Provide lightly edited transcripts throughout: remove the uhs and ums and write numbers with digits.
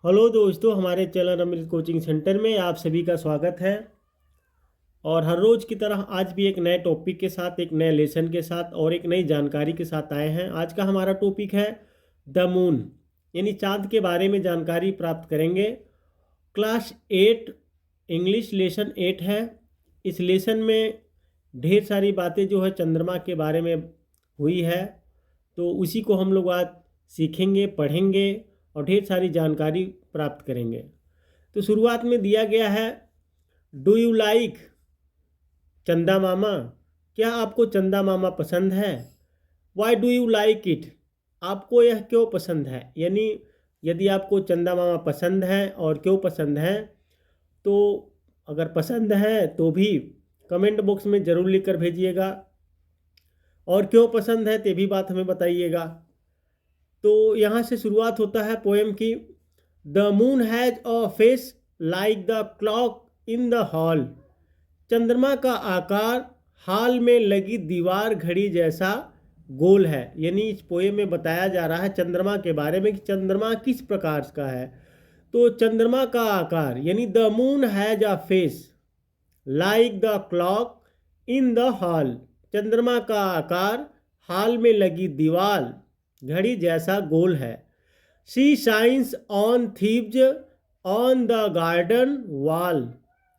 Hello दोस्तों, हमारे channel अमृत coaching centre में आप सभी का स्वागत है। और हर रोज़ की तरह आज भी एक नए टॉपिक के साथ, एक नए लेसन के साथ और एक नई जानकारी के साथ आए हैं। आज का हमारा टॉपिक है द मून, यानी चांद के बारे में जानकारी प्राप्त करेंगे। क्लास 8 इंग्लिश लेसन 8 है। इस लेसन में ढेर सारी बातें जो है चंद्रमा के बारे में हुई है, तो उसी को हम लोग आज सीखेंगे, पढ़ेंगे और ढेर सारी जानकारी प्राप्त करेंगे। तो शुरुआत में दिया गया है, डू यू लाइक चंदा मामा? क्या आपको चंदा मामा पसंद है? Why do you like it? आपको यह क्यों पसंद है? यानी यदि आपको चंदा मामा पसंद है और क्यों पसंद है, तो अगर पसंद है तो भी कमेंट बॉक्स में ज़रूर लिख कर भेजिएगा, और क्यों पसंद है ते भी बात हमें बताइएगा। तो यहाँ से शुरुआत होता है पोएम की। The moon has a face like the clock in the hall. चंद्रमा का आकार हाल में लगी दीवार घड़ी जैसा गोल है। यानी इस पोएम में बताया जा रहा है चंद्रमा के बारे में कि चंद्रमा किस प्रकार का है। तो चंद्रमा का आकार यानी the moon has a face like the clock in the hall. चंद्रमा का आकार हाल में लगी दीवार घड़ी जैसा गोल है। She shines on thieves on the garden wall.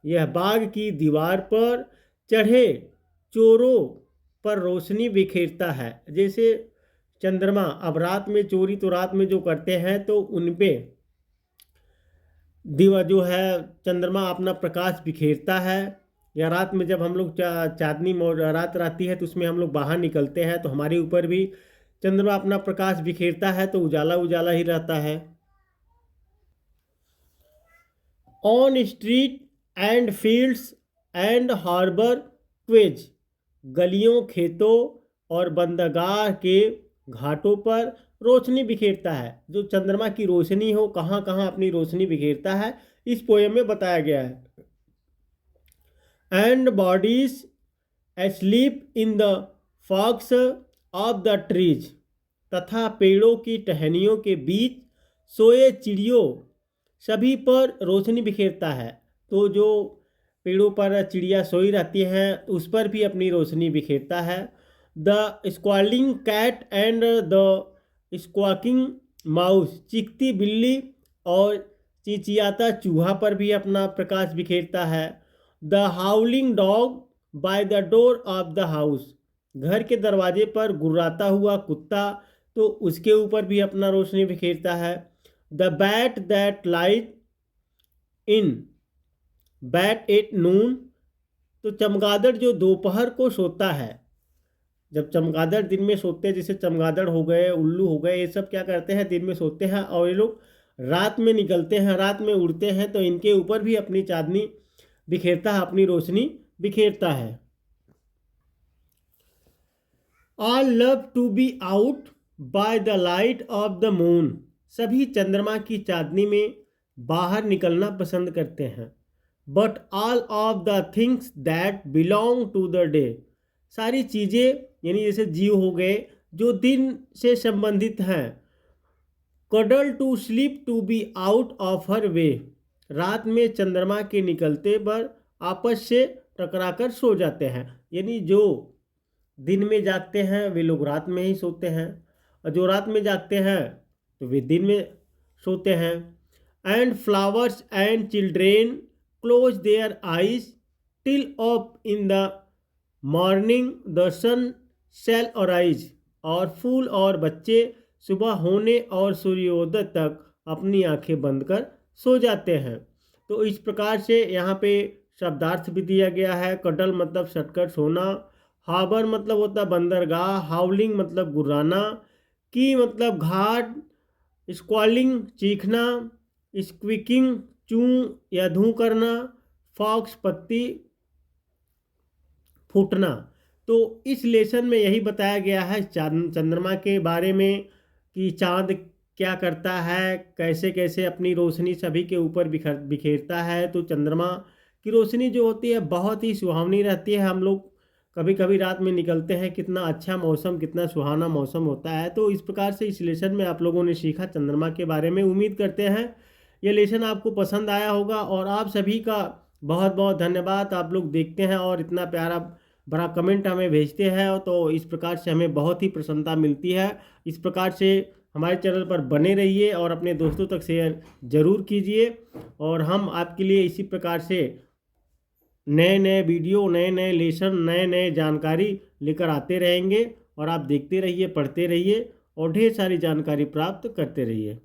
यह बाग की दीवार पर चढ़े चोरों पर रोशनी बिखेरता है। जैसे चंद्रमा अब रात में चोरी तो रात में जो करते हैं, तो उन पे दीवा जो है चंद्रमा अपना प्रकाश बिखेरता है। या रात में जब हम लोग चांदनी रात रहती है तो उसमें हम लोग बाहर निकलते हैं, तो हमारे ऊपर भी चंद्रमा अपना प्रकाश बिखेरता है, तो उजाला उजाला ही रहता है। On street and fields and harbour quays. गलियों, खेतों और बंदरगाह के घाटों पर रोशनी बिखेरता है। जो चंद्रमा की रोशनी हो कहाँ कहाँ अपनी रोशनी बिखेरता है, इस पोएम में बताया गया है। And bodies asleep in the forks of the trees. तथा पेड़ों की टहनियों के बीच सोए चिड़ियों सभी पर रोशनी बिखेरता है। तो जो पेड़ों पर चिड़िया सोई रहती हैं उस पर भी अपनी रोशनी बिखेरता है। The squalling cat and the squawking mouse. चीखती बिल्ली और चिंचियाता चूहा पर भी अपना प्रकाश बिखेरता है। The हाउलिंग dog by the door of the house. घर के दरवाजे पर गुर्राता हुआ कुत्ता, तो उसके ऊपर भी अपना रोशनी बिखेरता है। The bat that light in bat at noon. तो चमगादड़ जो दोपहर को सोता है। जब चमगादड़ दिन में सोते हैं, जैसे चमगादड़ हो गए, उल्लू हो गए, ये सब क्या करते हैं, दिन में सोते हैं और ये लोग रात में निकलते हैं, रात में उड़ते हैं, तो इनके ऊपर भी अपनी चांदनी बिखेरता है, अपनी रोशनी बिखेरता है। All love to be out by the light of the moon. सभी चंद्रमा की चांदनी में बाहर निकलना पसंद करते हैं। But all of the things that belong to the day. सारी चीज़ें यानी जैसे जीव हो गए जो दिन से संबंधित हैं। Cuddle to sleep to be out of her way. रात में चंद्रमा के निकलते पर आपस से टकराकर सो जाते हैं। यानी जो दिन में जागते हैं वे लोग रात में ही सोते हैं, और जो रात में जागते हैं तो वे दिन में सोते हैं। And flowers and children close their eyes till up in the morning the sun shall arise. और फूल और बच्चे सुबह होने और सूर्योदय तक अपनी आंखें बंद कर सो जाते हैं। तो इस प्रकार से यहाँ पे शब्दार्थ भी दिया गया है। कडल मतलब सटकर सोना, हार्बर मतलब होता है बंदरगाह, हाउलिंग मतलब गुर्राना, की मतलब घाट, स्क्वालिंग चीखना, स्क्विकिंग चूं या धूं करना, फॉक्स पत्ती फूटना। तो इस लेसन में यही बताया गया है चंद्रमा के बारे में कि चांद क्या करता है, कैसे कैसे अपनी रोशनी सभी के ऊपर बिखेरता है। तो चंद्रमा की रोशनी जो होती है बहुत ही सुहावनी रहती है। हम लोग कभी कभी रात में निकलते हैं, कितना अच्छा मौसम, कितना सुहाना मौसम होता है। तो इस प्रकार से इस लेसन में आप लोगों ने सीखा चंद्रमा के बारे में। उम्मीद करते हैं ये लेसन आपको पसंद आया होगा। और आप सभी का बहुत बहुत धन्यवाद। आप लोग देखते हैं और इतना प्यारा बड़ा कमेंट हमें भेजते हैं, तो इस प्रकार से हमें बहुत ही प्रसन्नता मिलती है। इस प्रकार से हमारे चैनल पर बने रहिए और अपने दोस्तों तक शेयर ज़रूर कीजिए। और हम आपके लिए इसी प्रकार से नए नए वीडियो, नए नए लेसन, नए नए जानकारी लेकर आते रहेंगे। और आप देखते रहिए, पढ़ते रहिए और ढेर सारी जानकारी प्राप्त करते रहिए।